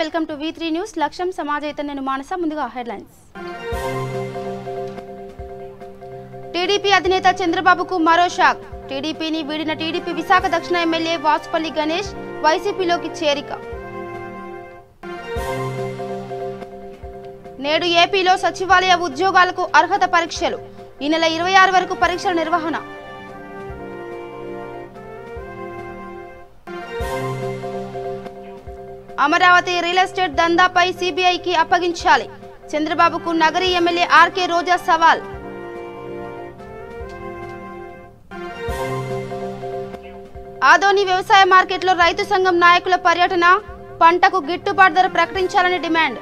Welcome to V3 news. లక్ష్యం సమాజైతే నేను మానస. ముందుగా హెడ్లైన్స్. టీడీపీ అధినేత చంద్రబాబుకు మరో షాక్. టీడీపీని వీడిన టీడీపీ విశాఖ దక్షిణ ఎమ్మెల్యే వాసుపల్లి గణేష్ వైసీపీలోకి చేరిక. నేడు ఏపీలో సచివాలయ ఉద్యోగాలకు అర్హత పరీక్షలు. ఈ నెల 26 వరకు పరీక్షల నిర్వహణ. అమరావతి రియల్ ఎస్టేట్ దందాపై సిబిఐకి అప్పగించాలి. చంద్రబాబుకు నగరి ఎమ్మెల్యే ఆర్కే రోజా సవాల్. ఆదోని వ్యవసాయ మార్కెట్లో రైతు సంఘం నాయకుల పర్యటన. పంటకు గిట్టుబాటు ధర ప్రకటించాలని డిమాండ్.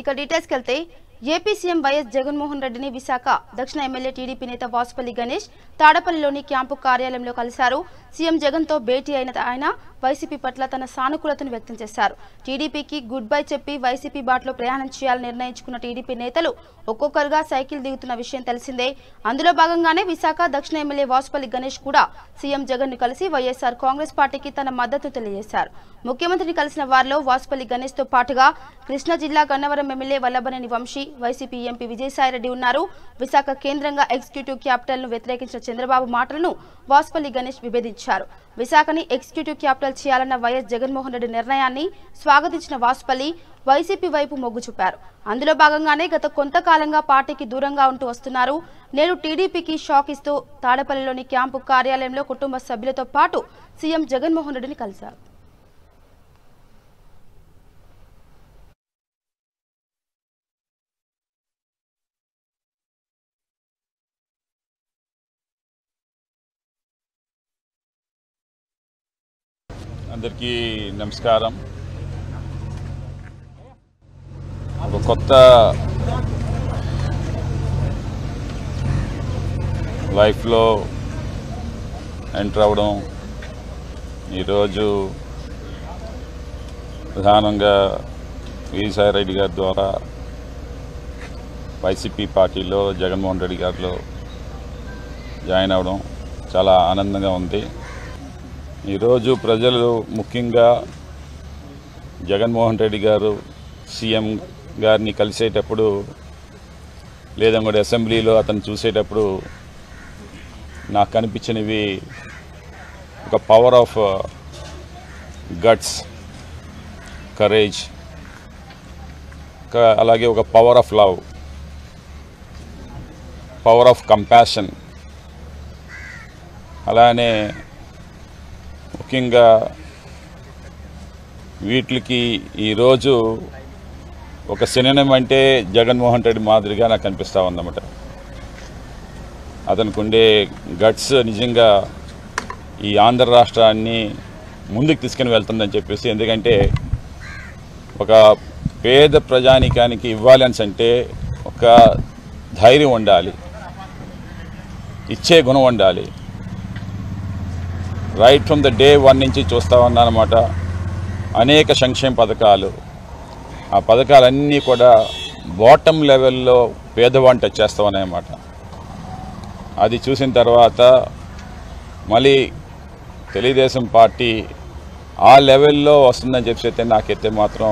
ఇక డీటెయిల్స్కి వెళ్తే ఏపీ సీఎం వైఎస్ జగన్మోహన్ రెడ్డిని విశాఖ దక్షిణ ఎమ్మెల్యే టీడీపీ నేత వాసుపల్లి గణేష్ తాడపల్లిలోని క్యాంపు కార్యాలయంలో కలిశారు. సీఎం జగన్తో భేటీ అయిన ఆయన వైసీపీ పట్ల తన సానుకూలతను వ్యక్తం చేశారు. టీడీపీకి గుడ్ బై చెప్పి వైసీపీ బాటలో ప్రయాణం చేయాలని నిర్ణయించుకున్న టీడీపీ నేతలు ఒక్కొక్కరుగా సైకిల్ దిగుతున్న విషయం తెలిసిందే. అందులో భాగంగానే విశాఖ దక్షిణ ఎమ్మెల్యే వాసుపల్లి గణేష్ కూడా సీఎం జగన్ ను కలిసి వైఎస్ఆర్ కాంగ్రెస్ పార్టీకి తన మద్దతు తెలియజేశారు. ముఖ్యమంత్రిని కలిసిన వారిలో వాసుపల్లి గణేష్ తో పాటుగా కృష్ణా జిల్లా Gannavaram MLA Vallabhaneni Vamsi, YCP MP Vijayasai Reddy ఉన్నారు. విశాఖ కేంద్రంగా ఎగ్జిక్యూటివ్ క్యాపిటల్ ను వ్యతిరేకించిన చంద్రబాబు మాటలను వాసుపల్లి గణేష్ విభేదించారు. విశాఖని ఎగ్జిక్యూటివ్ క్యాపిటల్ చేయాలన్న వైఎస్ జగన్మోహన్ రెడ్డి నిర్ణయాన్ని స్వాగతించిన వాసుపల్లి వైసీపీ వైపు మొగ్గు చూపారు. అందులో భాగంగానే గత కొంతకాలంగా పార్టీకి దూరంగా ఉంటూ వస్తున్నారు. నేడు టీడీపీకి షాక్ ఇస్తూ తాడపల్లిలోని క్యాంపు కార్యాలయంలో కుటుంబ సభ్యులతో పాటు సీఎం జగన్మోహన్ రెడ్డిని కలిశారు. అందరికీ నమస్కారం. ఒక కొత్త లైఫ్లో ఎంటర్ అవ్వడం ఈరోజు ప్రధానంగా విజయసాయిరెడ్డి గారి ద్వారా వైసీపీ పార్టీలో జగన్మోహన్ రెడ్డి గారిలో జాయిన్ అవ్వడం చాలా ఆనందంగా ఉంది. ఈరోజు ప్రజలు ముఖ్యంగా జగన్మోహన్ రెడ్డి గారు సీఎం గారిని కలిసేటప్పుడు లేదా కూడా అసెంబ్లీలో అతను చూసేటప్పుడు నాకు కనిపించినవి ఒక పవర్ ఆఫ్ గట్స్, కరేజ్, అలాగే ఒక power of love, power of compassion, అలానే ముఖ్యంగా వీటికి ఈరోజు ఒక సినిమా అంటే జగన్మోహన్ రెడ్డి మాదిరిగా నాకు కనిపిస్తూ ఉందన్నమాట. అతనికి ఉండే గట్స్ నిజంగా ఈ ఆంధ్ర రాష్ట్రాన్ని ముందుకు తీసుకుని వెళ్తుందని చెప్పేసి. ఎందుకంటే ఒక పేద ప్రజానికానికి ఇవ్వాలి అంటే ఒక ధైర్యం ఉండాలి, ఇచ్చే గుణం ఉండాలి. రైట్ ఫ్రమ్ ద డే 1 నుంచి చూస్తూ ఉన్నానమాట. అనేక సంక్షేమ పథకాలు, ఆ పథకాలన్నీ కూడా బాటమ్ లెవెల్లో పేదవాడిని టచ్ చేస్తూ ఉన్నాయన్నమాట. అది చూసిన తర్వాత మళ్ళీ తెలుగుదేశం పార్టీ ఆ లెవెల్లో వస్తుందని చెప్పి నాకైతే మాత్రం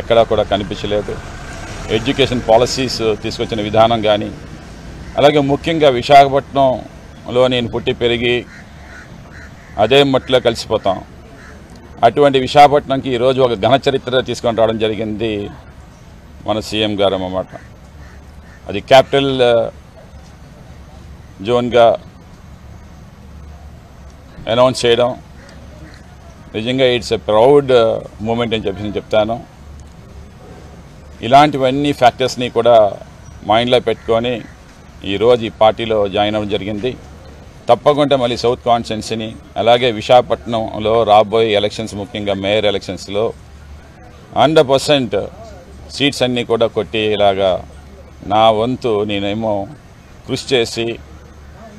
ఎక్కడా కూడా కనిపించలేదు. ఎడ్యుకేషన్ పాలసీస్ తీసుకొచ్చిన విధానం కానీ, అలాగే ముఖ్యంగా విశాఖపట్నంలో నేను పుట్టి పెరిగి అదే మట్టిలో కలిసిపోతాం. అటువంటి విశాఖపట్నంకి ఈరోజు ఒక ఘన చరిత్ర తీసుకొని రావడం జరిగింది మన సీఎం గారు అన్నమాట. అది క్యాపిటల్ జోన్గా అనౌన్స్ చేయడం నిజంగా ఇట్స్ ఎ ప్రౌడ్ మూమెంట్ అని చెప్పి నేను చెప్తాను. ఇలాంటివన్నీ ఫ్యాక్టర్స్ని కూడా మైండ్లో పెట్టుకొని ఈరోజు ఈ పార్టీలో జాయిన్ అవ్వడం జరిగింది. తప్పకుండా మళ్ళీ సౌత్ కాన్స్టిట్యున్సీని, అలాగే విశాఖపట్నంలో రాబోయే ఎలక్షన్స్, ముఖ్యంగా మేయర్ ఎలక్షన్స్లో 100% సీట్స్ అన్నీ కూడా కొట్టేలాగా నా వంతు నేనేమో కృషి చేసి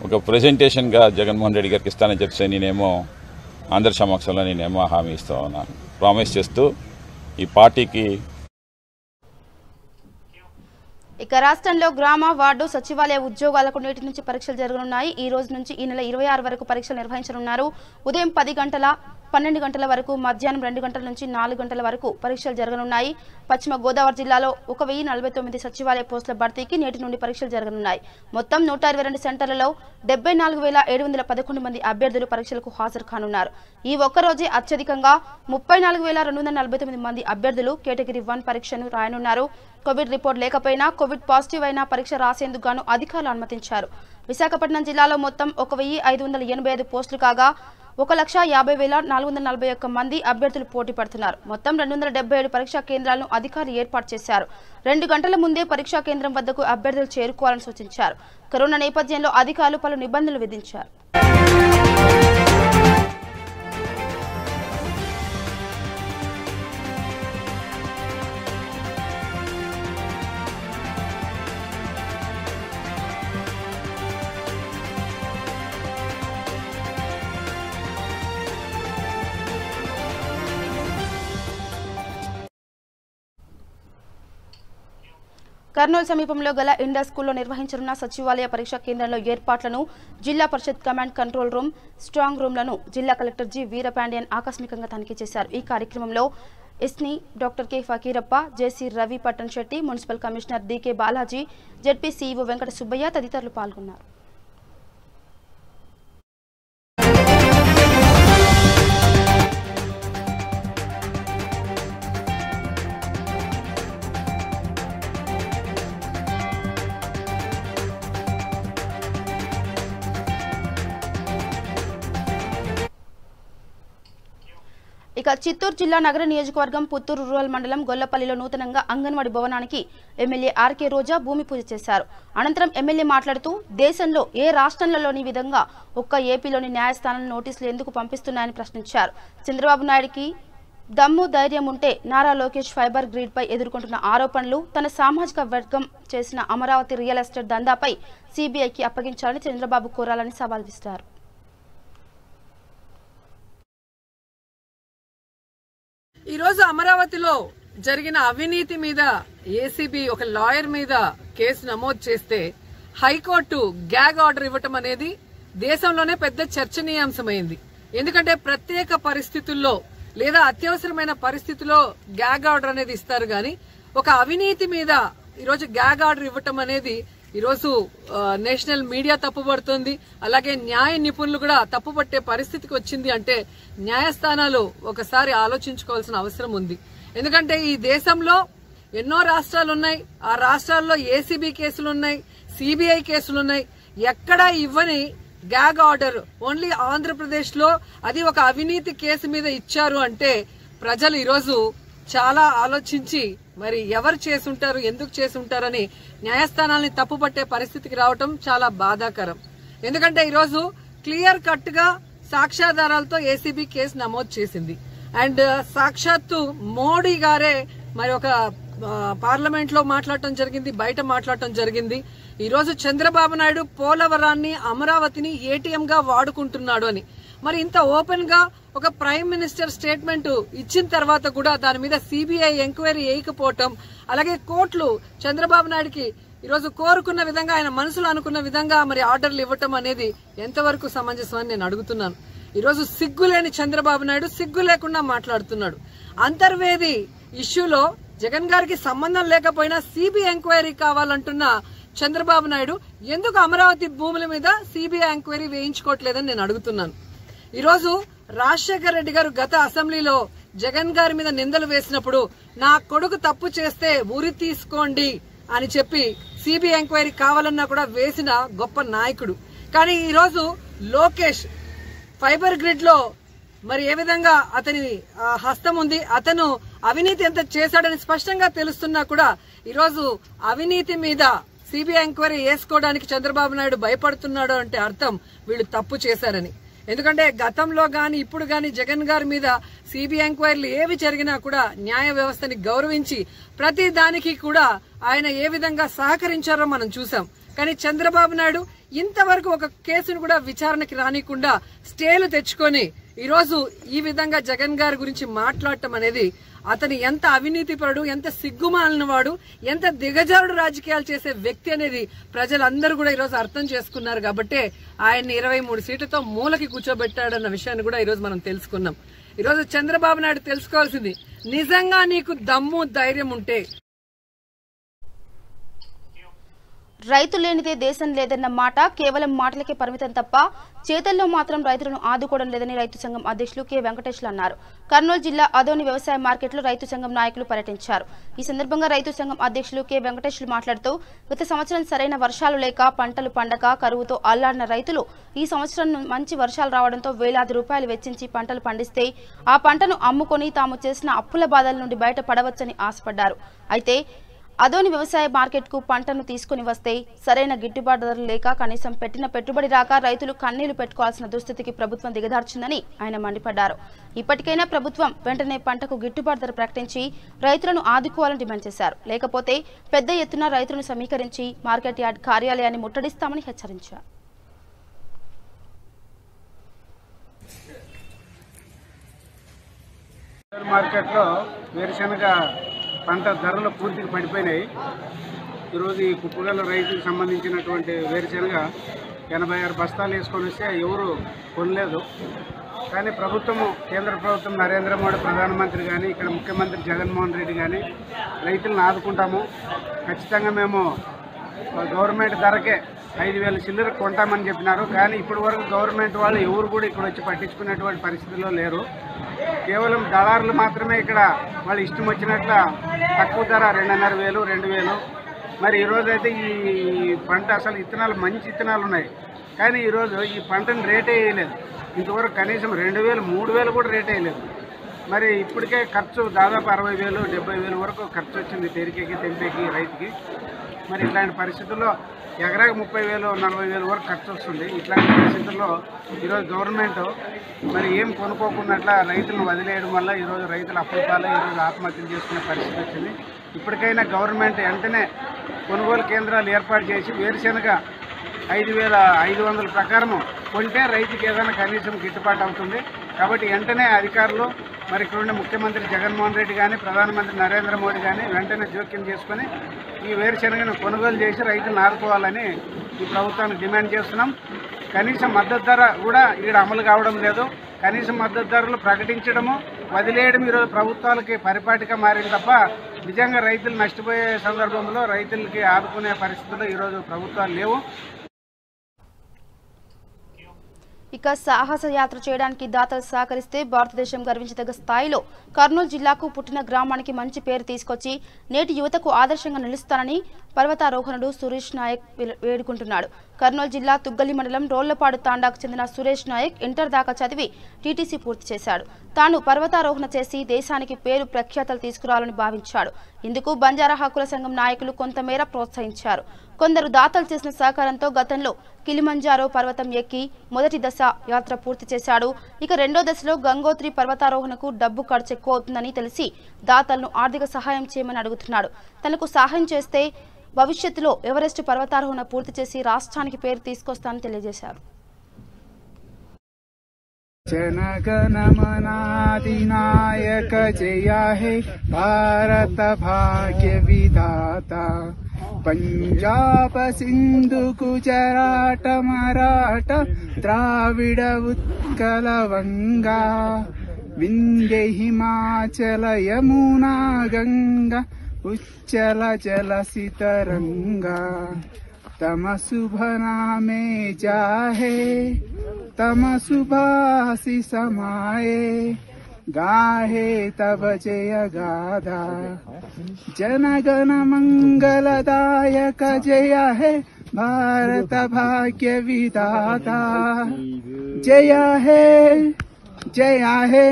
ఒక ప్రెజెంటేషన్గా జగన్మోహన్ రెడ్డి గారికి ఇస్తానని చెప్పి నేనేమో అందరి సమక్షంలో నేనేమో హామీ ఇస్తూ ఉన్నాను, ప్రామిస్ చేస్తూ ఈ పార్టీకి ఇక రాష్ట్రంలో గ్రామ వార్డు సచివాలయ ఉద్యోగాలకు నేటి నుంచి పరీక్షలు జరగనున్నాయి. ఈ రోజు నుంచి ఈ నెల 26 వరకు పరీక్షలు నిర్వహించనున్నారు. ఉదయం 10 గంటల 12 గంటల వరకు, మధ్యాహ్నం 2 గంటల నుంచి 4 గంటల వరకు పరీక్షలు జరగనున్నాయి. పశ్చిమ గోదావరి జిల్లాలో 1049 సచివాలయ పోస్టుల భర్తీకి నేటి నుండి పరీక్షలు జరగనున్నాయి. మొత్తం 122 సెంటర్లలో 74,711 మంది అభ్యర్థులు పరీక్షలకు హాజరు కానున్నారు. ఈ ఒక్కరోజే అత్యధికంగా 34,249 మంది అభ్యర్థులు కేటగిరీ 1 పరీక్షను రాయనున్నారు. కోవిడ్ రిపోర్ట్ లేకపోయినా, కోవిడ్ పాజిటివ్ అయినా పరీక్ష రాసేందుకు గాను అధికారులు అనుమతించారు. విశాఖపట్నం జిల్లాలో మొత్తం 1,585 పోస్టులు కాగా 1,50,441 మంది అభ్యర్థులు పోటీ పడుతున్నారు. మొత్తం 277 పరీక్షా కేంద్రాలను అధికారులు ఏర్పాటు చేశారు. 2 గంటల ముందే పరీక్షా కేంద్రం వద్దకు అభ్యర్థులు చేరుకోవాలని సూచించారు. కరోనా నేపథ్యంలో అధికారులు పలు నిబంధనలు విధించారు. కర్నూలు సమీపంలో గల ఇండస్ స్కూల్లో నిర్వహించనున్న సచివాలయ పరీక్షా కేంద్రంలో ఏర్పాట్లను, Zilla Parishad command control room, strong రూమ్లను జిల్లా కలెక్టర్ జి వీరపాండ్యన్ ఆకస్మికంగా తనిఖీ చేశారు. ఈ కార్యక్రమంలో ఎస్ని doctor K Fakirappa, JC Ravi Pattan Shetty, municipal commissioner DK Balaji, ZP CEO Venkata Subbaiah తదితరులు పాల్గొన్నారు. ఇక చిత్తూరు జిల్లా నగర నియోజకవర్గం పుత్తూరు రూరల్ మండలం గొల్లపల్లిలో నూతనంగా అంగన్వాడీ భవనానికి ఎమ్మెల్యే ఆర్కే రోజా భూమి పూజ చేశారు. అనంతరం ఎమ్మెల్యే మాట్లాడుతూ దేశంలో ఏ రాష్ట్రంలోని విధంగా ఒక్క ఏపీలోని న్యాయస్థానాలు నోటీసులు ఎందుకు పంపిస్తున్నాయని ప్రశ్నించారు. చంద్రబాబు నాయుడికి దమ్ము ధైర్యం ఉంటే నారా లోకేష్ ఫైబర్ గ్రిడ్ పై ఎదుర్కొంటున్న ఆరోపణలు, తన సామాజిక వర్గం చేసిన అమరావతి రియల్ ఎస్టేట్ దందాపై సిబిఐకి అప్పగించాలని చంద్రబాబు కోరాలని సవాల్ విసిరారు. ఈ రోజు అమరావతిలో జరిగిన అవినీతి మీద ఏసీబీ ఒక లాయర్ మీద కేసు నమోదు చేస్తే హైకోర్టు గ్యాగ్ ఆర్డర్ ఇవ్వటం అనేది దేశంలోనే పెద్ద చర్చనీయాంశమైంది. ఎందుకంటే ప్రత్యేక పరిస్థితుల్లో లేదా అత్యవసరమైన పరిస్థితుల్లో గ్యాగ్ ఆర్డర్ అనేది ఇస్తారు గాని ఒక అవినీతి మీద ఈరోజు గ్యాగ్ ఆర్డర్ ఇవ్వటం అనేది ఈరోజు నేషనల్ మీడియా తప్పుపడుతుంది. అలాగే న్యాయ నిపుణులు కూడా తప్పుపట్టే పరిస్థితికి వచ్చింది అంటే న్యాయస్థానాలు ఒకసారి ఆలోచించుకోవాల్సిన అవసరం ఉంది. ఎందుకంటే ఈ దేశంలో ఎన్నో రాష్ట్రాలున్నాయి. ఆ రాష్ట్రాల్లో ఏసీబీ కేసులున్నాయి, సిబిఐ కేసులున్నాయి. ఎక్కడా ఇవ్వని గ్యాగ్ ఆర్డర్ ఓన్లీ ఆంధ్రప్రదేశ్ లో అది ఒక అవినీతి కేసు మీద ఇచ్చారు అంటే ప్రజలు ఈరోజు చాలా ఆలోచించి మరి ఎవరు చేసుంటారు, ఎందుకు చేసుంటారని న్యాయస్థానాల్ని తప్పుపట్టే పరిస్థితికి రావటం చాలా బాధాకరం. ఎందుకంటే ఈరోజు క్లియర్ కట్ గా సాక్ష్యాధారాలతో ఏసీబీ కేసు నమోదు చేసింది. అండ్ సాక్షాత్తు మోడీ గారే మరి ఒక పార్లమెంట్ లో మాట్లాడటం జరిగింది, బయట మాట్లాడటం జరిగింది. ఈ రోజు చంద్రబాబు నాయుడు పోలవరాన్ని, అమరావతిని ఏటీఎం గా వాడుకుంటున్నాడు అని. మరి ఇంత ఓపెన్ గా ఒక ప్రైమ్ మినిస్టర్ స్టేట్మెంట్ ఇచ్చిన తర్వాత కూడా దాని మీద సిబిఐ ఎంక్వైరీ వేయకపోవటం, అలాగే కోర్టులు చంద్రబాబు నాయుడుకి ఈరోజు కోరుకున్న విధంగా, ఆయన మనసులో అనుకున్న విధంగా మరి ఆర్డర్లు ఇవ్వటం అనేది ఎంతవరకు సమంజసం అని నేను అడుగుతున్నాను. ఈరోజు సిగ్గులేని చంద్రబాబు నాయుడు సిగ్గు లేకుండా మాట్లాడుతున్నాడు. అంతర్వేది ఇష్యూలో జగన్ గారికి సంబంధం లేకపోయినా సిబిఐ ఎంక్వైరీ కావాలంటున్న చంద్రబాబు నాయుడు ఎందుకు అమరావతి భూముల మీద సిబిఐ ఎంక్వైరీ వేయించుకోవట్లేదని నేను అడుగుతున్నాను. ఈరోజు రాజశేఖర రెడ్డి గారు గత అసెంబ్లీలో జగన్ గారి మీద నిందలు వేసినప్పుడు నా కొడుకు తప్పు చేస్తే ఉరి తీసుకోండి అని చెప్పి సిబిఐ ఎంక్వైరీ కావాలన్నా కూడా వేసిన గొప్ప నాయకుడు. కానీ ఈరోజు లోకేష్ ఫైబర్ గ్రిడ్ లో మరి ఏ విధంగా అతని హస్తం ఉంది, అతను అవినీతి ఎంత చేశాడని స్పష్టంగా తెలుస్తున్నా కూడా ఈరోజు అవినీతి మీద సిబిఐ ఎంక్వైరీ వేసుకోవడానికి చంద్రబాబు నాయుడు భయపడుతున్నాడు అంటే అర్థం వీళ్ళు తప్పు చేశారని. ఎందుకంటే గతంలో గాని ఇప్పుడు గాని జగన్ గారి మీద సిబిఐ ఎంక్వైరీలు ఏవి జరిగినా కూడా న్యాయ వ్యవస్థని గౌరవించి ప్రతి దానికి కూడా ఆయన ఏ విధంగా సహకరించారో మనం చూసాం. కానీ చంద్రబాబు నాయుడు ఇంతవరకు ఒక కేసును కూడా విచారణకి రానికుండా స్టేలు తెచ్చుకొని ఈరోజు ఈ విధంగా జగన్ గారి గురించి మాట్లాడటం అనేది అతను ఎంత అవినీతిపరుడు, ఎంత సిగ్గుమాలిన వాడు, ఎంత దిగజారుడు రాజకీయాలు చేసే వ్యక్తి అనేది ప్రజలందరూ కూడా ఈరోజు అర్థం చేసుకున్నారు. కాబట్టి ఆయన్ని 23 సీట్లతో మూలకి కూర్చోబెట్టాడన్న విషయాన్ని కూడా ఈరోజు మనం తెలుసుకున్నాం. ఈరోజు చంద్రబాబు నాయుడు తెలుసుకోవాల్సింది, నిజంగా నీకు దమ్ము ధైర్యం ఉంటే రైతు లేనిదే దేశం లేదన్న మాట కేవలం మాటలకే పరిమితం తప్ప చేతల్లో మాత్రం రైతులను ఆదుకోవడం లేదని రైతు సంఘం అధ్యక్షులు కె వెంకటేశ్వర్లు అన్నారు. కర్నూలు జిల్లా అదోని వ్యవసాయ మార్కెట్లో రైతు సంఘం నాయకులు పర్యటించారు. ఈ సందర్భంగా రైతు సంఘం అధ్యక్షులు కె వెంకటేశ్వర్లు మాట్లాడుతూ గత సంవత్సరం సరైన వర్షాలు లేక పంటలు పండక కరువుతో అల్లాడిన రైతులు ఈ సంవత్సరం మంచి వర్షాలు రావడంతో వేలాది రూపాయలు వెచ్చించి పంటలు పండిస్తే ఆ పంటను అమ్ముకొని తాము చేసిన అప్పుల బాధల నుండి బయటపడవచ్చని ఆశపడ్డారు. అయితే అదోని వ్యవసాయ మార్కెట్కు పంటను తీసుకుని వస్తే సరైన గిట్టుబాటు ధరలు లేక కనీసం పెట్టిన పెట్టుబడి రాక రైతులు కన్నీళ్లు పెట్టుకోవాల్సిన దుస్థితికి ప్రభుత్వం దిగదార్చిందని ఆయన మండిపడ్డారు. ఇప్పటికైనా ప్రభుత్వం వెంటనే పంటకు గిట్టుబాటు ధర ప్రకటించి రైతులను ఆదుకోవాలని డిమాండ్ చేశారు. లేకపోతే పెద్ద ఎత్తున రైతులను సమీకరించి మార్కెట్ యార్డ్ కార్యాలయాన్ని ముట్టడిస్తామని హెచ్చరించారు. మార్కెట్లో వేరుశనగ పంట ధరలు పూర్తిగా పడిపోయినాయి. ఈరోజు ఈ కుప్పగల రైతుకు సంబంధించినటువంటి వేరుశనగ 86 బస్తాలు వేసుకొని వస్తే ఎవరు కొనలేదు. కానీ ప్రభుత్వము, కేంద్ర ప్రభుత్వం నరేంద్ర మోడీ ప్రధానమంత్రి కానీ ఇక్కడ ముఖ్యమంత్రి జగన్మోహన్ రెడ్డి కానీ రైతులను ఆదుకుంటాము, ఖచ్చితంగా మేము గవర్నమెంట్ ధరకే 5,000 చిల్లర కొంటామని చెప్పినారు. కానీ ఇప్పటి వరకు గవర్నమెంట్ వాళ్ళు ఎవరు కూడా ఇక్కడ వచ్చి పట్టించుకునేటువంటి పరిస్థితిలో లేరు. కేవలం దళారులు మాత్రమే ఇక్కడ వాళ్ళు ఇష్టం వచ్చినట్ల తక్కువ ధర 2,500, 2,000. మరి ఈరోజు అయితే ఈ పంట అసలు ఇత్తనాలు మంచి ఇత్తనాలు ఉన్నాయి, కానీ ఈరోజు ఈ పంటను రేటే వేయలేదు. ఇంతవరకు కనీసం 2,000, 3,000 కూడా రేట్ వేయలేదు. మరి ఇప్పటికే ఖర్చు దాదాపు 60,000, 70,000 వరకు ఖర్చు వచ్చింది తెరికేకి తెంపేకి రైతుకి. మరి ఇట్లాంటి పరిస్థితుల్లో ఎకరాకి 30,000, 40,000 వరకు ఖర్చు వస్తుంది. ఇట్లాంటి పరిస్థితుల్లో ఈరోజు గవర్నమెంట్ మరి ఏం కొనుక్కోకున్నట్ల రైతులను వదిలేయడం వల్ల ఈరోజు రైతులు అప్పులపాలై ఈరోజు ఆత్మహత్యలు చేసుకునే పరిస్థితి వచ్చింది. ఇప్పటికైనా గవర్నమెంట్ వెంటనే కొనుగోలు కేంద్రాలు ఏర్పాటు చేసి వేరుశనగ 5,500 ప్రకారము కొంటే రైతుకి ఏదైనా కనీసం గిట్టుబాటు అవుతుంది. కాబట్టి వెంటనే అధికారులు, మరి ఇక్కడ ముఖ్యమంత్రి జగన్మోహన్ రెడ్డి కానీ ప్రధానమంత్రి నరేంద్ర మోడీ కానీ వెంటనే జోక్యం చేసుకొని ఈ వేరుశనగను కొనుగోలు చేసి రైతులను ఆదుకోవాలని ఈ ప్రభుత్వాన్ని డిమాండ్ చేస్తున్నాం. కనీసం మద్దతు ధర కూడా ఇక్కడ అమలు కావడం లేదు. కనీసం మద్దతు ధరలు ప్రకటించడము, వదిలేయడం ఈరోజు ప్రభుత్వాలకి పరిపాటిగా మారింది తప్ప నిజంగా రైతులు నష్టపోయే సందర్భంలో రైతులకి ఆదుకునే పరిస్థితుల్లో ఈరోజు ప్రభుత్వాలు లేవు. ఇక సాహస యాత్ర చేయడానికి దాతలు సహకరిస్తే భారతదేశం గర్వించదగ్గ స్థాయిలో కర్నూలు జిల్లాకు పుట్టిన గ్రామానికి మంచి పేరు తీసుకొచ్చి నేటి యువతకు ఆదర్శంగా నిలుస్తానని పర్వతారోహణుడు సురేష్ నాయక్ వేడుకుంటున్నాడు. కర్నూలు జిల్లా తుగ్గలి మండలం రోళ్లపాడు తాండాకు చెందిన సురేష్ నాయక్ ఇంటర్ దాకా చదివి టీటీసీ పూర్తి చేశాడు. తాను పర్వతారోహణ చేసి దేశానికి పేరు ప్రఖ్యాతలు తీసుకురావాలని భావించాడు. ఇందుకు బంజారా హక్కుల సంఘం నాయకులు కొంతమేర ప్రోత్సహించారు. కొందరు దాతలు చేసిన సహకారంతో గతంలో కిలిమంజారో పర్వతం ఎక్కి మొదటి దశ యాత్ర పూర్తి చేశాడు. ఇక రెండో దశలో గంగోత్రి పర్వతారోహణకు డబ్బు ఖర్చు ఎక్కువ అవుతుందని తెలిసి దాతలను ఆర్థిక సహాయం చేయమని అడుగుతున్నాడు. తనకు సహాయం చేస్తే భవిష్యత్తులో ఎవరెస్ట్ పర్వతారోహణ పూర్తి చేసి రాష్ట్రానికి పేరు తీసుకొస్తానని తెలియజేశారు. जनगणमनाधिनायक जय हे भारत भाग्य विधाता पंजाब सिंधु गुजरात मराठा द्राविड उत्कल वंगा विंध्य हिमाचल यमुना गंगा उच्चल जलसि तरंगा तम शुभ नामे जाहे तम सुभाषि समाये गाहे तब जय गाधा जनगण मंगलदायक जय हे भारत भाग्य विधाता जय हे जय हे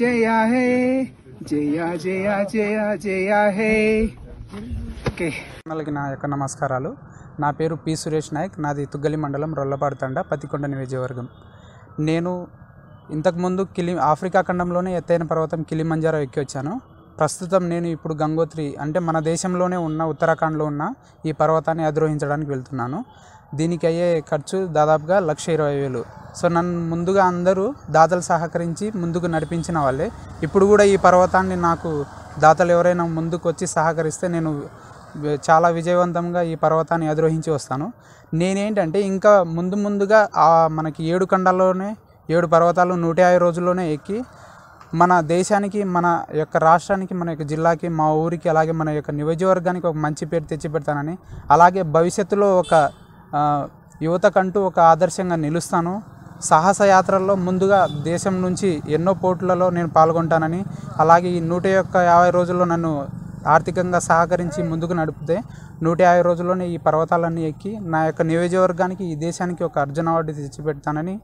जय हे जय जय जय जय हे నా యొక్క నమస్కారాలు. నా పేరు పి సురేష్ నాయక్. నాది తుగ్గలి మండలం రొల్లపాడు తండా, పత్తికొండ నియోజకవర్గం. నేను ఇంతకుముందు ఆఫ్రికా ఖండంలోనే ఎత్తైన పర్వతం కిలిమంజారో ఎక్కి వచ్చాను. ప్రస్తుతం నేను ఇప్పుడు గంగోత్రి అంటే మన దేశంలోనే ఉన్న ఉత్తరాఖండ్లో ఉన్న ఈ పర్వతాన్ని అధిరోహించడానికి వెళ్తున్నాను. దీనికి అయ్యే ఖర్చు దాదాపుగా 1,20,000. సో నన్ను ముందుగా అందరూ దాతలు సహకరించి ముందుకు నడిపించిన వాళ్ళే. ఇప్పుడు కూడా ఈ పర్వతాన్ని నాకు దాతలు ఎవరైనా ముందుకు వచ్చి సహకరిస్తే నేను చాలా విజయవంతంగా ఈ పర్వతాన్ని అధిరోహించి వస్తాను. నేనేంటంటే ఇంకా ముందుగా మనకి 7 ఖండాల్లోనే 7 పర్వతాలు 150 రోజుల్లోనే ఎక్కి మన దేశానికి, మన యొక్క రాష్ట్రానికి, మన యొక్క జిల్లాకి, మా ఊరికి, అలాగే మన యొక్క నియోజకవర్గానికి ఒక మంచి పేరు తెచ్చిపెడతానని, అలాగే భవిష్యత్తులో ఒక యువతకంటూ ఒక ఆదర్శంగా నిలుస్తాను. సాహస యాత్రల్లో ముందుగా దేశం నుంచి ఎన్నో పోటీలలో నేను పాల్గొంటానని, అలాగే ఈ 150 రోజుల్లో నన్ను ఆర్థికంగా సహకరించి ముందుకు నడిపితే 150 రోజుల్లోనే ఈ పర్వతాలన్నీ ఎక్కి నా యొక్క నియోజకవర్గానికి, ఈ దేశానికి ఒక అర్జున అవార్డు తెచ్చిపెడతానని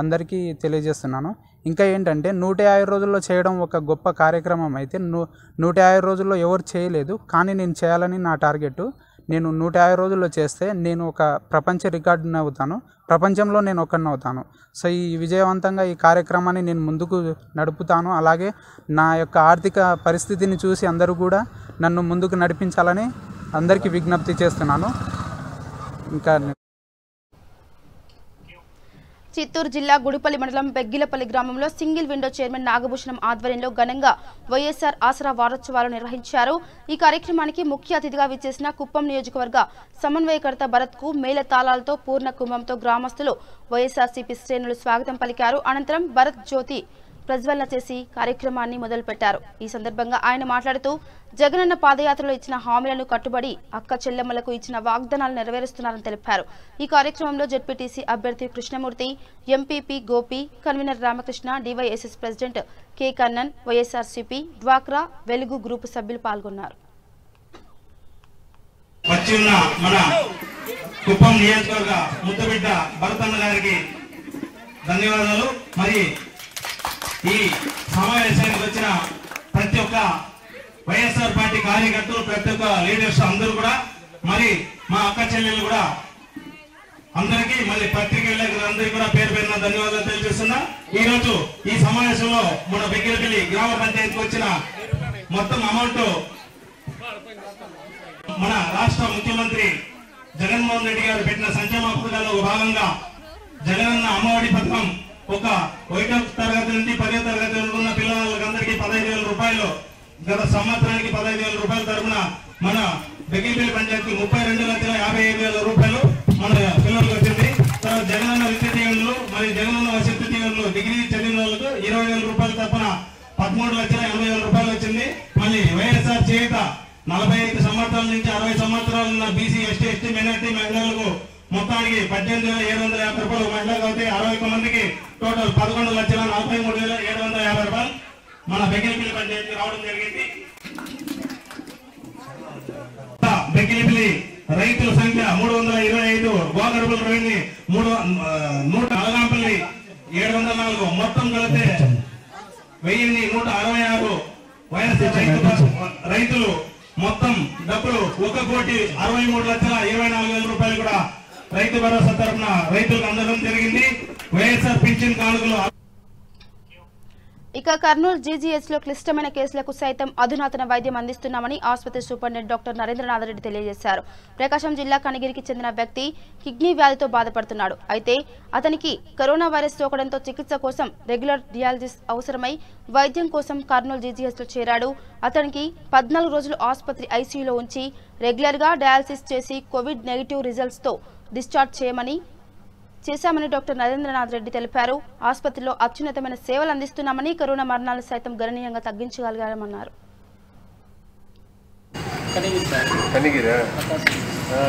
అందరికీ తెలియజేస్తున్నాను. ఇంకా ఏంటంటే 150 రోజుల్లో చేయడం ఒక గొప్ప కార్యక్రమం అయితే 150 రోజుల్లో ఎవరు చేయలేదు, కానీ నేను చేయాలని నా టార్గెట్. నేను 150 రోజుల్లో చేస్తే నేను ఒక ప్రపంచ రికార్డుని అవుతాను, ప్రపంచంలో నేను ఒక్కడిని అవుతాను. సో ఈ విజయవంతంగా ఈ కార్యక్రమాన్ని నేను ముందుకు నడుపుతాను. అలాగే నా యొక్క ఆర్థిక పరిస్థితిని చూసి అందరూ కూడా నన్ను ముందుకు నడిపించాలని అందరికీ విజ్ఞప్తి చేస్తున్నాను. ఇంకా చిత్తూరు జిల్లా గుడిపల్లి మండలం బెగ్గిలపల్లి గ్రామంలో సింగిల్ విండో చైర్మన్ నాగభూషణం ఆధ్వర్యంలో ఘనంగా వైఎస్ఆర్ ఆసరా వారోత్సవాలు నిర్వహించారు. ఈ కార్యక్రమానికి ముఖ్య అతిథిగా విచ్చేసిన కుప్పం నియోజకవర్గ సమన్వయకర్త భరత్ కు మేళ తాళాలతో పూర్ణ కుంభంతో గ్రామస్తులు వైఎస్ఆర్సీపీ శ్రేణులు స్వాగతం పలికారు. అనంతరం భరత్ జ్యోతి ప్రజ్వలన చేసి కార్యక్రమాన్ని మొదలుపెట్టారు. ఈ సందర్భంగా ఆయన మాట్లాడుతూ జగనన్న పాదయాత్రలో ఇచ్చిన హామీలను కట్టుబడి అక్క చెల్లెమ్మలకు ఇచ్చిన వాగ్దానాలు నెరవేరుస్తున్నారని తెలిపారు. ఈ కార్యక్రమంలో జెడ్పీటీసీ అభ్యర్థి Krishnamurthy, MPP Gopi, convener Ramakrishna, DYSS president K Kannan, YSRCP, డ్వాక్రా, వెలుగు గ్రూపు సభ్యులు పాల్గొన్నారు. ఈ సమావేశానికి వచ్చిన ప్రతి ఒక్క వైఎస్ఆర్ పార్టీ కార్యకర్తలు, ప్రతి ఒక్క లీడర్స్ అందరూ కూడా, మరి మా అక్క చెల్లెలు కూడా అందరికీ, మళ్ళీ పత్రికలకు అందరికీ కూడా పేరు పేరున ధన్యవాదాలు తెలియజేస్తున్నా. ఈ రోజు ఈ సమావేశంలో మన బెగ్గిలపల్లి గ్రామ పంచాయతీకి వచ్చిన మొత్తం అమౌంట్ మన రాష్ట్ర ముఖ్యమంత్రి జగన్మోహన్ రెడ్డి గారు పెట్టిన సంక్షేమ పథకాల్లో భాగంగా జగనన్న అమ్మఒడి పథకం ఒక 1వ తరగతి నుండి 10వ తరగతి ఉన్న పిల్లలందరికీ 15,000 రూపాయలు, గత సంవత్సరానికి 15,000 రూపాయల తరఫున మన బెగ్గిలపల్లి పంచాయతీ 32,55,000 రూపాయలు మన పిల్లలకు వచ్చింది. తర్వాత జగనన్న విద్య దీవెనలు, మరి జగనన్న వసతి దీవెనలు డిగ్రీ చదివిన వాళ్ళకు 20,000 రూపాయల తరఫున 13,80,000 రూపాయలు వచ్చింది. మళ్ళీ వైఎస్ఆర్ చేయుత 45 సంవత్సరాల నుంచి 60 సంవత్సరాలు ఉన్న బీసీ, ఎస్టీ మైనార్టీ మహిళలకు మొత్తానికి 18,750 రూపాయలు, మహిళలకు అయితే 61 మందికి టోటల్ 11,43,750 రూపాయలు మన బెగ్గిలపల్లి పంచాయతీ రావడం జరిగింది. బెగ్గిలపల్లి రైతుల సంఖ్య 325, గోగరపల్లి రోహిణి 100, అలగాంపల్లి 704, మొత్తం కలిపితే 1,166 వైఎస్ఆర్ రైతులు మొత్తం డబ్బులు 1,63,24,000 రూపాయలు కూడా రైతు భరోసా తరఫున రైతులకు అందడం జరిగింది. వైఎస్ఆర్ పింఛన్ కానుకలు. ఇక కర్నూలు జీజీహెచ్ లో క్లిష్టమైన కేసులకు సైతం అధునాతన వైద్యం అందిస్తున్నామని ఆసుపత్రి సూపరింటెండెంట్ డాక్టర్ నరేంద్రనాథ్ రెడ్డి తెలియజేశారు. ప్రకాశం జిల్లా కనిగిరికి చెందిన వ్యక్తి కిడ్నీ వ్యాధితో బాధపడుతున్నాడు. అయితే అతనికి కరోనా వైరస్ సోకడంతో చికిత్స కోసం రెగ్యులర్ డియాలసిస్ అవసరమై వైద్యం కోసం కర్నూలు జీజీహెచ్ లో చేరాడు. అతనికి 14 రోజులు ఆసుపత్రి ఐసీయూలో ఉంచి రెగ్యులర్ గా డయాలసిస్ చేసి కోవిడ్ నెగిటివ్ రిజల్ట్స్ తో డిశ్చార్జ్ చేశామని డాక్టర్ నరేంద్రనాథ్ రెడ్డి తెలిపారు. ఆసుపత్రిలో అత్యున్నతమైన సేవలు అందిస్తున్నామని, కరోనా మరణాలు సైతం గణనీయంగా తగ్గించగలిగామన్నారు.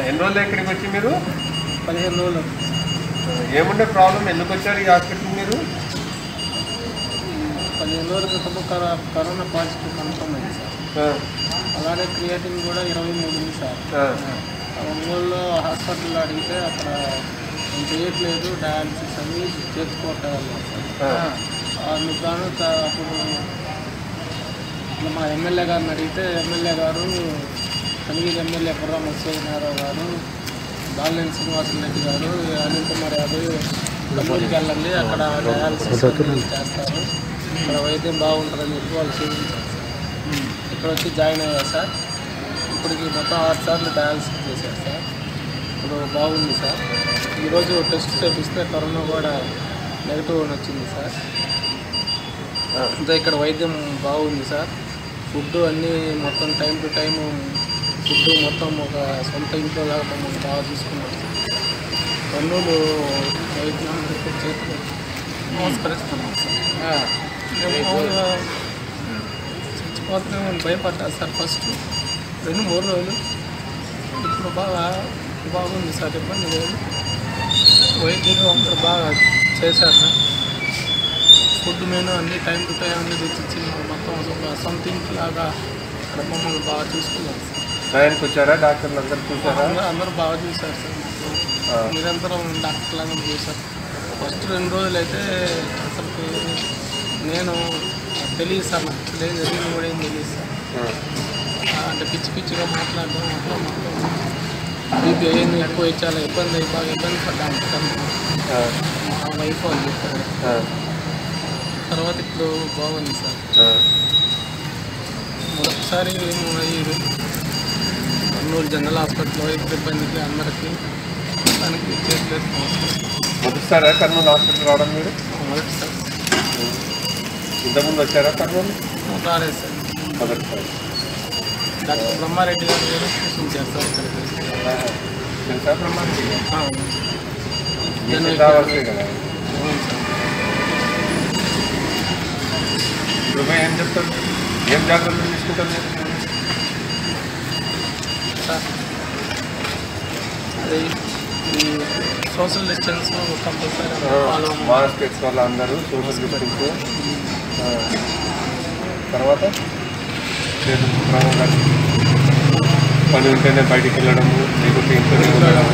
ఎన్ని రోజులు ఇక్కడికి వచ్చి మీరు? 15 రోజులు. ఏముండే ప్రాబ్లం, ఎందుకు వచ్చారు ఈ హాస్పిటల్ మీరు? 15 రోజుల క్రితం కరోనా పాజిటివ్ కన్ఫర్మ్ అయింది సార్. అలాగే క్రియేటిన్ కూడా 23 ఉంది సార్. ఒంగోలులో హాస్పిటల్లో అడిగితే అక్కడ చేయట్లేదు, డయాలసిస్ అవి చేసుకోవట్లేదు సార్. అందుకు గాను అప్పుడు మా ఎమ్మెల్యే గారిని అడిగితే ఎమ్మెల్యే గారు, కనిగిరి ఎమ్మెల్యే బుర్రా మత్స్యనారాయణ గారు, బాలినేని శ్రీనివాసరెడ్డి గారు, అనిల్ కుమార్ యాదవ్ కర్నూలుకి వెళ్ళండి, అక్కడ డయాలసిస్ చేస్తారు, ఇక్కడ వైద్యం బాగుంటుందని చెప్పి వాళ్ళు చూపించారు సార్. ఇక్కడ వచ్చి జాయిన్ అయ్యారు సార్. ఇప్పటికి మొత్తం 6 సార్లు డయాలసిస్ చేశారు సార్. ఇప్పుడు బాగుంది సార్. ఈరోజు టెస్ట్ చేపిస్తే కరోనా కూడా నెగిటివ్ అని వచ్చింది సార్. అంతా ఇక్కడ వైద్యం బాగుంది సార్. ఫుడ్ అన్నీ మొత్తం టైం టు టైం ఫుడ్ మొత్తం ఒక సొంత ఇంట్లో లాగా మమ్మల్ని బాగా చూసుకున్నాం సార్. కర్నూలు వైద్యం చేతి నమస్కరిస్తున్నాం సార్. చచ్చిపోతే భయపడ్డా సార్ ఫస్ట్ 2-3 రోజులు. ఇప్పుడు బాగుంది సార్, ఇబ్బంది లేదు. వైద్యులు అందరూ బాగా చేశారు సార్. ఫుడ్ మెనూ అన్నీ టైం టు టైం అన్నీ తెచ్చి మొత్తం ఒక సొంత ఇంటిలాగా ఇక్కడ మమ్మల్ని బాగా చూసుకున్నారు సార్. టైంకి వచ్చారా డాక్టర్లు అందరూ చూసారా? అందరూ బాగా చూశారు సార్. నిరంతరం డాక్టర్లాగా చూశారు. ఫస్ట్ 2 రోజులు అయితే అసలు నేను తెలియదు సార్, నాకు లేదు జరిగింది కూడా ఏం తెలియదు సార్. అంటే పిచ్చిగా మాట్లాడడం అట్లా మొత్తం బీపీ అయ్యింది ఎక్కువ చాలా బాగా ఇబ్బంది పడ్డాను సార్. మా వైఫ్ వాళ్ళు చెప్పారు. తర్వాత ఇప్పుడు బాగుంది సార్. మొదటిసారి కర్నూలు జనరల్ హాస్పిటల్లో ఇబ్బందికి అందరికీ దానికి చేయట్లేదు. మొదటిసారా కర్నూలు హాస్పిటల్ రావడం మీరు? మొదటిసారి. ఇంతకుముందు వచ్చారా కర్నూలు? రాలేదు సార్, మొదటిసారి. డాక్టర్ బ్రహ్మారెడ్డి గారు కూడా చూసించారు సార్ ఇక్కడికి. తెలుసా బ్రహ్మారెడ్డి గారు? రావాల్సిందే కదా. అవును సార్. ఇప్పుడు ఏం చెప్తారు, ఏం జాగ్రత్తలు తీసుకుంటారు సార్? అది ఈ social distance compulsory follow. Mask వేసుకోవాలి అందరూ, సోషల్ డిస్టెన్స్. తర్వాత పని ఉంటేనే బయటికి వెళ్ళడము, లేకుంటే ఇంట్లోనే ఉండడము,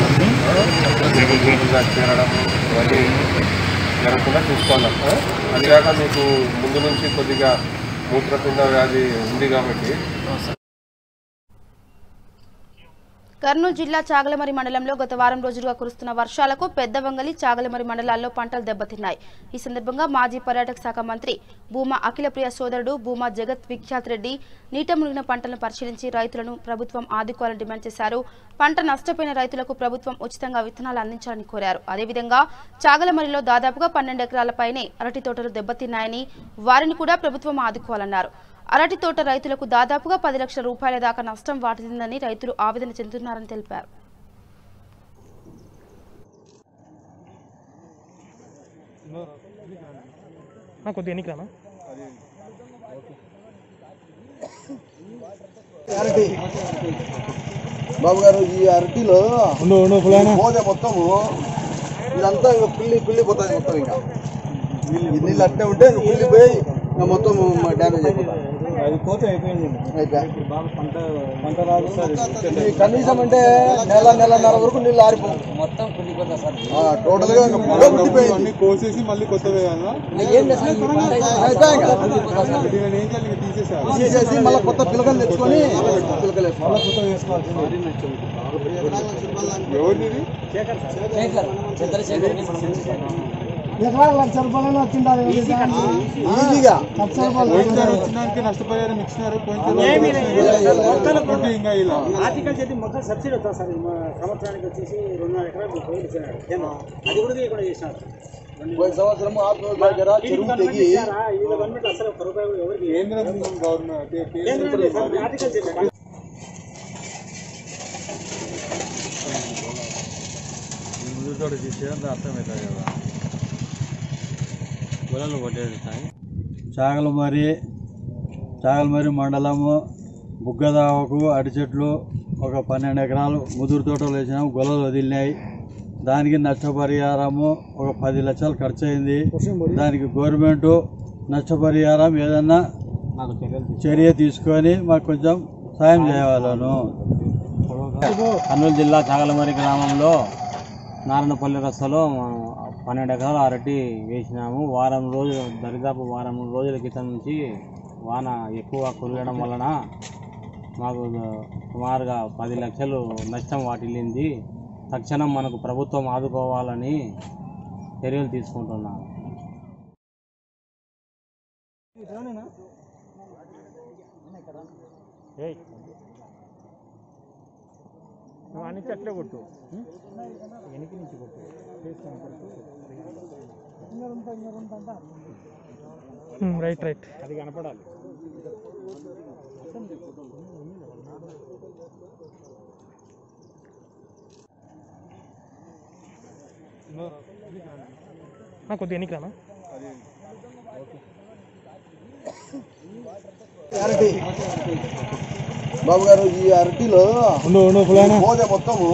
లేకుండా చేరడము, ఇవన్నీ జరగకుండా చూసుకోవాలి. అంతేకాక మీకు ముందు నుంచి కొద్దిగా మూత్రపిండ వ్యాధి ఉంది కాబట్టి. కర్నూలు జిల్లా చాగలమరి మండలంలో గత వారం రోజులుగా కురుస్తున్న వర్షాలకు పెద్దవంగలి, చాగలమరి మండలాల్లో పంటలు దెబ్బతిన్నాయి. ఈ సందర్భంగా మాజీ పర్యాటక శాఖ మంత్రి భూమా అఖిలప్రియ సోదరుడు భూమా జగత్ విఖ్యాత్ రెడ్డి నీట మునిగిన పంటలను పరిశీలించి రైతులను ప్రభుత్వం ఆదుకోవాలని డిమాండ్ చేశారు. పంట నష్టపోయిన రైతులకు ప్రభుత్వం ఉచితంగా విత్తనాలు అందించాలని కోరారు. అదేవిధంగా చాగలమరిలో దాదాపుగా 12 ఎకరాల పైనే అరటి తోటలు దెబ్బతిన్నాయని వారిని కూడా ప్రభుత్వం ఆదుకోవాలన్నారు. అరటి తోట రైతులకు దాదాపుగా 10 లక్షల రూపాయల దాకా నష్టం వాటిల్లిందని రైతులు ఆవేదన చెందుతున్నారని తెలిపారు. బాబు గారు, ఈ అరటిలో పోదే మొత్తము ఇదంతా కుళ్ళిపోతుంది. మొత్తం ఇంకా నీళ్ళు అట్టే ఉంటే కుళ్ళిపోయి మొత్తం డ్యామేజ్ అయిపోతుంది. కనీసం అంటే నెలన్నర వరకు నీళ్ళు ఆరిపోయి మొత్తం టోటల్ గా కుళ్ళిపోయింది. కోసేసి మళ్ళీ కొత్తగా తీసేసి మళ్ళీ కొత్త పిల్లకలు తెచ్చుకొని పిల్లకలు నష్టపోయారు ఇచ్చినారు. ఆర్టికల్ చేతి మొత్తం సబ్సిడీ వస్తుంది సార్. సంవత్సరానికి వచ్చేసి 2.5 ఎకరాలు అది కూడా చేసినారు. పోయిన సంవత్సరం చెరువు తెగి అసలు ఎవరికి ముందుతోటి తీసేది అర్థమవుతుంది కదా. పొలాలు కొట్టేది చాగలమరి మండలము బుగ్గదావకు అరటి చెట్లు ఒక 12 ఎకరాలు ముదురు తోటలు వేసినాము, గొలలు వదిలినాయి. దానికి నష్టపరిహారము ఒక 10 లక్షలు ఖర్చు అయింది. దానికి గవర్నమెంట్ నష్టపరిహారం ఏదన్నా చర్య తీసుకొని మాకు కొంచెం సాయం చేయాలను. కర్నూలు జిల్లా చాగలమరి గ్రామంలో నారాయణపల్లి రస్తలో 12 ఎకరాలు అరటి వేసినాము. దరిదాపు వారం రోజుల క్రితం నుంచి వాన ఎక్కువ కురవడం వలన మాకు సుమారుగా 10 లక్షలు నష్టం వాటిల్లింది. తక్షణం మనకు ప్రభుత్వం ఆదుకోవాలని చర్యలు తీసుకుంటున్నాము. అట్లే కొట్టు వెనక్కి నుంచి కొట్టు రైట్ రైట్ అది కనపడాలి. కొద్దిగా ఎన్నికి రానా అరటి బాబు గారు ఈ అరటిలో మోదే మొత్తము.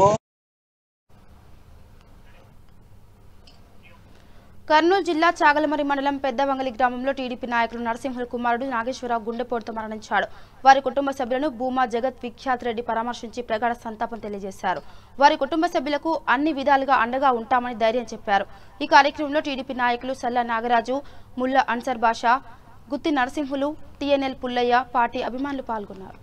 కర్నూలు జిల్లా చాగలమరి మండలం పెద్దవంగలి గ్రామంలో టీడీపీ నాయకులు నరసింహుల కుమారుడు నాగేశ్వరరావు గుండెపోటుతో మరణించాడు. వారి కుటుంబ సభ్యులను భూమా జగత్ విఖ్యాత్ రెడ్డి పరామర్శించి ప్రగాఢ సంతాపం తెలియజేశారు. వారి కుటుంబ సభ్యులకు అన్ని విధాలుగా అండగా ఉంటామని ధైర్యం చెప్పారు. ఈ కార్యక్రమంలో టీడీపీ నాయకులు సల్లా నాగరాజు, ముల్లా అన్సర్ బాషా, గుత్తి నరసింహులు, టీఎన్ఎల్ పుల్లయ్య, పార్టీ అభిమానులు పాల్గొన్నారు.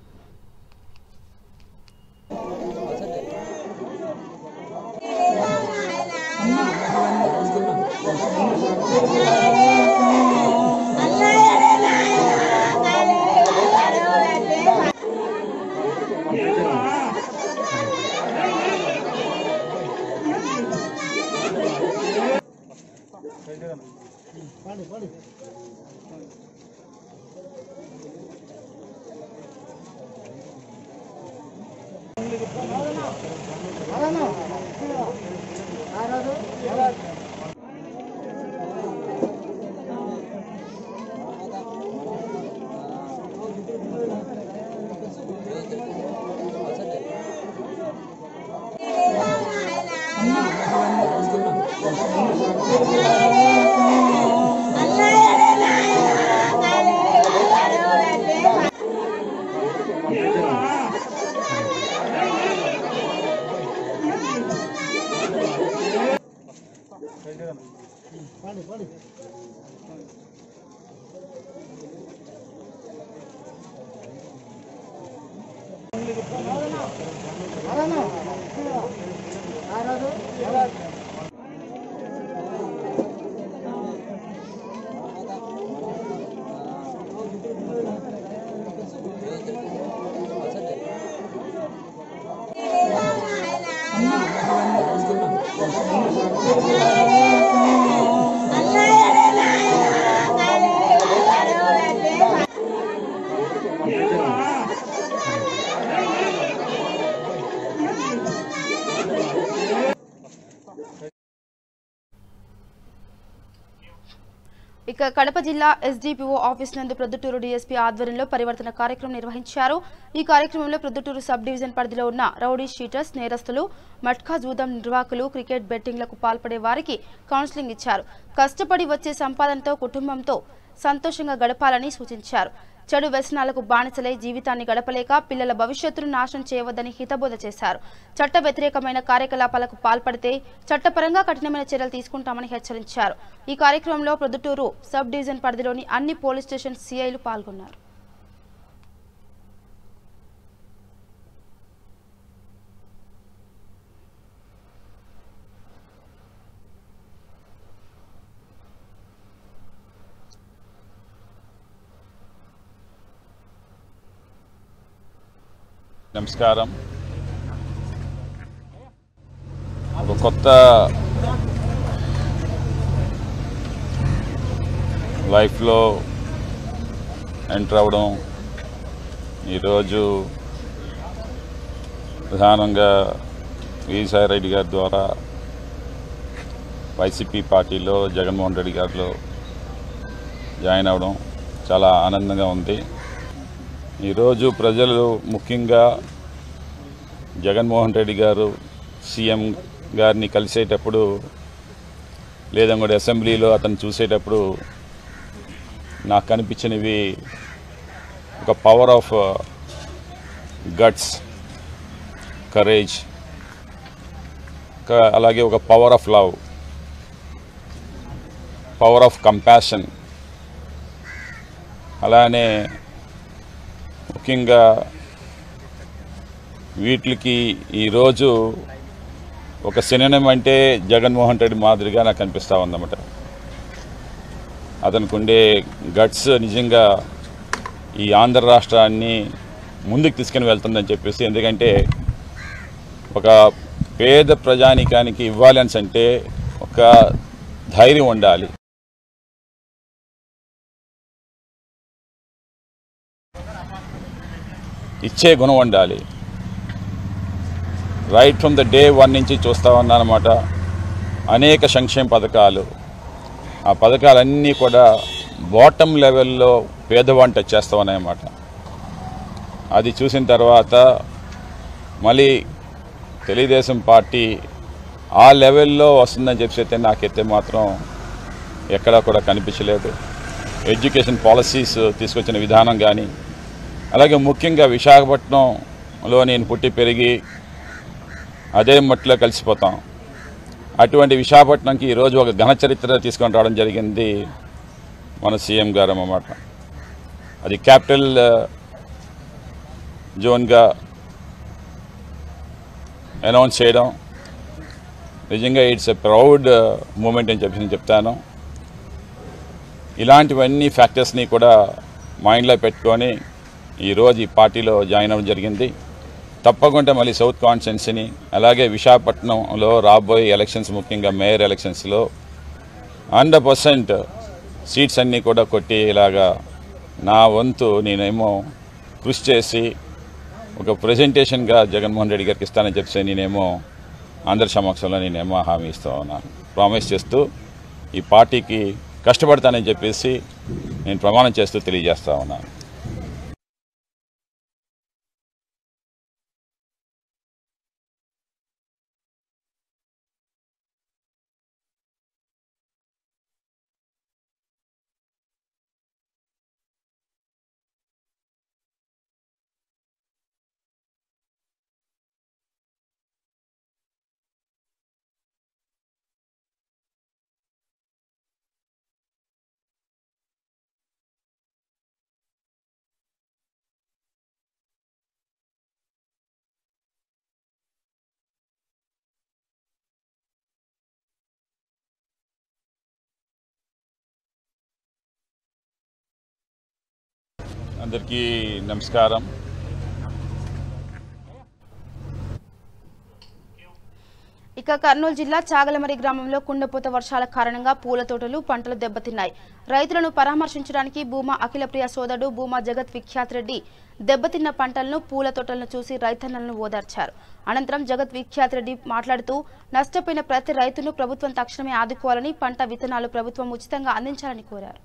ఇక కడప జిల్లా ఎస్డిపిఓ ఆఫీస్ నందు ప్రొద్దుటూరు డీఎస్పీ ఆధ్వర్యంలో పరివర్తన కార్యక్రమం నిర్వహించారు. ఈ కార్యక్రమంలో ప్రొద్దుటూరు సబ్ డివిజన్ పరిధిలో ఉన్న రౌడీ షీటర్స్, నేరస్తులు, మట్కా జూదం నిర్వాహకులు, క్రికెట్ బెట్టింగ్లకు పాల్పడే వారికి కౌన్సిలింగ్ ఇచ్చారు. కష్టపడి వచ్చే సంపాదనతో కుటుంబంతో సంతోషంగా గడపాలని సూచించారు. చెడు వ్యసనాలకు బానిసలై జీవితాన్ని గడపలేక పిల్లల భవిష్యత్తును నాశనం చేయవద్దని హితబోధ చేశారు. చట్ట వ్యతిరేకమైన కార్యకలాపాలకు పాల్పడితే చట్టపరంగా కఠినమైన చర్యలు తీసుకుంటామని హెచ్చరించారు. ఈ కార్యక్రమంలో ప్రొద్దుటూరు సబ్ డివిజన్ పరిధిలోని అన్ని పోలీస్ స్టేషన్ సిఐలు పాల్గొన్నారు. నమస్కారం. ఒక కొత్త లైఫ్లో ఎంటర్ అవ్వడం ఈరోజు ప్రధానంగా విజయసాయి రెడ్డి గారి ద్వారా వైసీపీ పార్టీలో జగన్మోహన్ రెడ్డి గారిలో జాయిన్ అవ్వడం చాలా ఆనందంగా ఉంది. ఈరోజు ప్రజలు ముఖ్యంగా జగన్మోహన్ రెడ్డి గారు సీఎం గారిని కలిసేటప్పుడు లేదా కూడా అసెంబ్లీలో అతను చూసేటప్పుడు నాకు కనిపించినవి ఒక పవర్ ఆఫ్ గట్స్, కరేజ్, అలాగే ఒక power of love, power of compassion, అలానే ముఖ్యంగా వీటికి ఈరోజు ఒక సినిమా అంటే జగన్మోహన్ రెడ్డి మాదిరిగా నాకు అనిపిస్తూ ఉందన్నమాట. అతనికి ఉండే గట్స్ నిజంగా ఈ ఆంధ్ర రాష్ట్రాన్ని ముందుకు తీసుకుని వెళ్తుందని చెప్పేసి, ఎందుకంటే ఒక పేద ప్రజానికానికి ఇవ్వాలి అంటే ఒక ధైర్యం ఉండాలి. ఇచ్చే గుణం ఉండాలి. రైట్ ఫ్రమ్ ద డే 1 నుంచి చూస్తూ ఉన్నానమాట. అనేక సంక్షేమ పథకాలు, ఆ పథకాలన్నీ కూడా బాటమ్ లెవెల్లో పేదవాడిని టచ్ చేస్తూ ఉన్నాయన్నమాట. అది చూసిన తర్వాత మళ్ళీ తెలుగుదేశం పార్టీ ఆ లెవెల్లో వస్తుందని చెప్పి నాకైతే మాత్రం ఎక్కడా కూడా కనిపించలేదు. ఎడ్యుకేషన్ పాలసీస్ తీసుకొచ్చిన విధానం కానీ, అలాగే ముఖ్యంగా విశాఖపట్నంలో నేను పుట్టి పెరిగి అదే మట్టిలో కలిసిపోతాం. అటువంటి విశాఖపట్నంకి ఈరోజు ఒక ఘన చరిత్ర తీసుకొని రావడం జరిగింది మన సీఎం గారు అన్నమాట. అది క్యాపిటల్ జోన్గా అనౌన్స్ చేయడం నిజంగా ఇట్స్ ఎ ప్రౌడ్ మూమెంట్ అని చెప్పి నేను చెప్తాను. ఇలాంటివన్నీ ఫ్యాక్టర్స్ని కూడా మైండ్లో పెట్టుకొని ఈరోజు ఈ పార్టీలో జాయిన్ అవ్వడం జరిగింది. తప్పకుండా మళ్ళీ సౌత్ కాన్స్టిట్యున్సీని, అలాగే విశాఖపట్నంలో రాబోయే ఎలక్షన్స్, ముఖ్యంగా మేయర్ ఎలక్షన్స్లో 100% సీట్స్ అన్నీ కూడా కొట్టి ఇలాగా నా వంతు నేనేమో కృషి చేసి ఒక ప్రజెంటేషన్గా జగన్మోహన్ రెడ్డి గారికి ఇస్తానని చెప్పి నేనేమో అందరి సమక్షంలో నేనేమో హామీ ఇస్తూ ఉన్నాను. ప్రామిస్ చేస్తూ ఈ పార్టీకి కష్టపడతానని చెప్పేసి నేను ప్రమాణం చేస్తూ తెలియజేస్తూ ఉన్నాను. అందరికీ నమస్కారం. ఇక కర్నూలు జిల్లా చాగలమరి గ్రామంలో కుండపోత వర్షాల కారణంగా పూల తోటలు, పంటలు దెబ్బతిన్నాయి. రైతులను పరామర్శించడానికి భూమా అఖిలప్రియ సోదరుడు భూమా జగత్ విఖ్యాత్ రెడ్డి దెబ్బతిన్న పంటలను, పూల తోటలను చూసి రైతన్నలను ఓదార్చారు. అనంతరం జగత్ విఖ్యాత్ రెడ్డి మాట్లాడుతూ నష్టపోయిన ప్రతి రైతును ప్రభుత్వం తక్షణమే ఆదుకోవాలని, పంట విత్తనాలు ప్రభుత్వం ఉచితంగా అందించాలని కోరారు.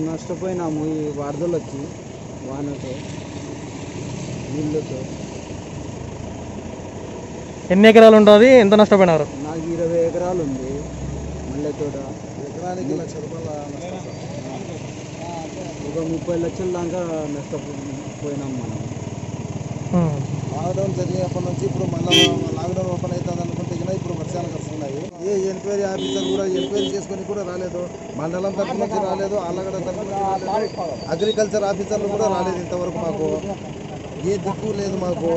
నష్టపోయినాము ఈ వరదలకి, వానతో, నీళ్ళతో. ఎన్ని ఎకరాలు ఉంటుంది? ఎంత నష్టపోయినారు? నాకు 20 ఎకరాలు ఉంది. మల్లె తోట ఎకరానికి 1 లక్ష రూపాయల నష్టం. ఒక 30 లక్షల దాకా నష్టపోయినాం మనం. లాక్డౌన్ జరిగినప్పటి నుంచి ఇప్పుడు మళ్ళీ లాక్డౌన్ ఓపెన్ అవుతుంది అనుకుంటే ఇప్పుడు వర్షాలు వస్తున్నాయి. ఏ ఎంక్వైరీ ఆఫీసర్ కూడా ఎంక్వైరీ చేసుకొని కూడా రాలేదు. మండలం తరఫు నుంచి రాలేదు, ఆళ్ళగడ్డ తరఫు నుంచి రాలేదు, అగ్రికల్చర్ ఆఫీసర్లు కూడా రాలేదు ఇంతవరకు. మాకు ఏ దిక్కు లేదు. మాకు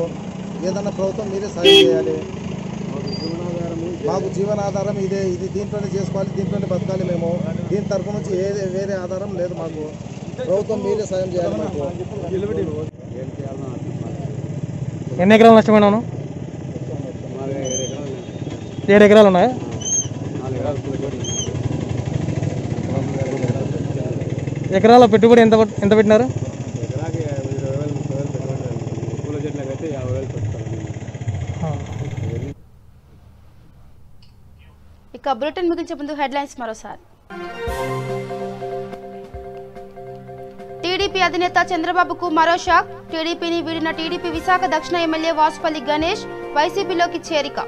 ఏదన్నా ప్రభుత్వం మీరే సాయం చేయాలి. మాకు జీవనాధారం ఇదే, ఇది దీంట్లోనే చేసుకోవాలి, దీంట్లోనే బతకాలి మేము. దీని తరఫు నుంచి వేరే ఆధారం లేదు మాకు. ప్రభుత్వం మీరే సాయం చేయాలి మాకు. ఎన్ని ఎకరాలు నష్టపోయినాను? 7 ఎకరాలు ఉన్నాయా? 4 ఎకరాలు. ఎకరాల పెట్టుబడి ఎంత పెట్టినారు? ఎకరాకి 20,000 పెట్టుబడి, పూల చెట్లకు అయితే 50,000 పెట్టుకోవాలి. ఇక బులెటిన్ ముగించే ముందు హెడ్లైన్స్ మరోసారి. టీడీపీ అధినేత చంద్రబాబుకు మరో షాక్. టీడీపీని వీడిన టీడీపీ విశాఖ దక్షిణ ఎమ్మెల్యే వాసుపల్లి గణేష్ వైసీపీలోకి చేరిక.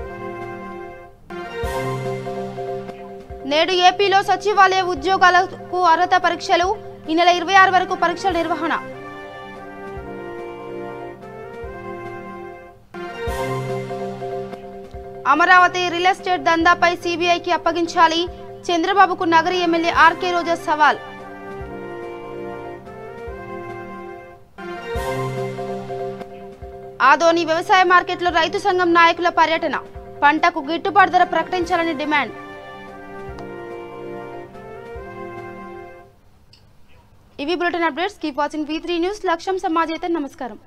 నేడు ఏపీలో సచివాలయ ఉద్యోగాలకు అర్హత పరీక్షలు. ఈ నెల 26 వరకు పరీక్షల నిర్వహణ. అమరావతి రియల్ ఎస్టేట్ దందాపై సీబీఐకి అప్పగించాలి. చంద్రబాబుకు నగరి ఎమ్మెల్యే ఆర్కే రోజా సవాల్. ఆదోని వ్యవసాయ మార్కెట్లో రైతు సంఘం నాయకుల పర్యటన. పంటకు గిట్టుబాటు ధర ప్రకటించాలని డిమాండ్. ఇవి bulletin updates. Keep watching V3 news. లక్ష్యం సమాజైతే. నమస్కారం.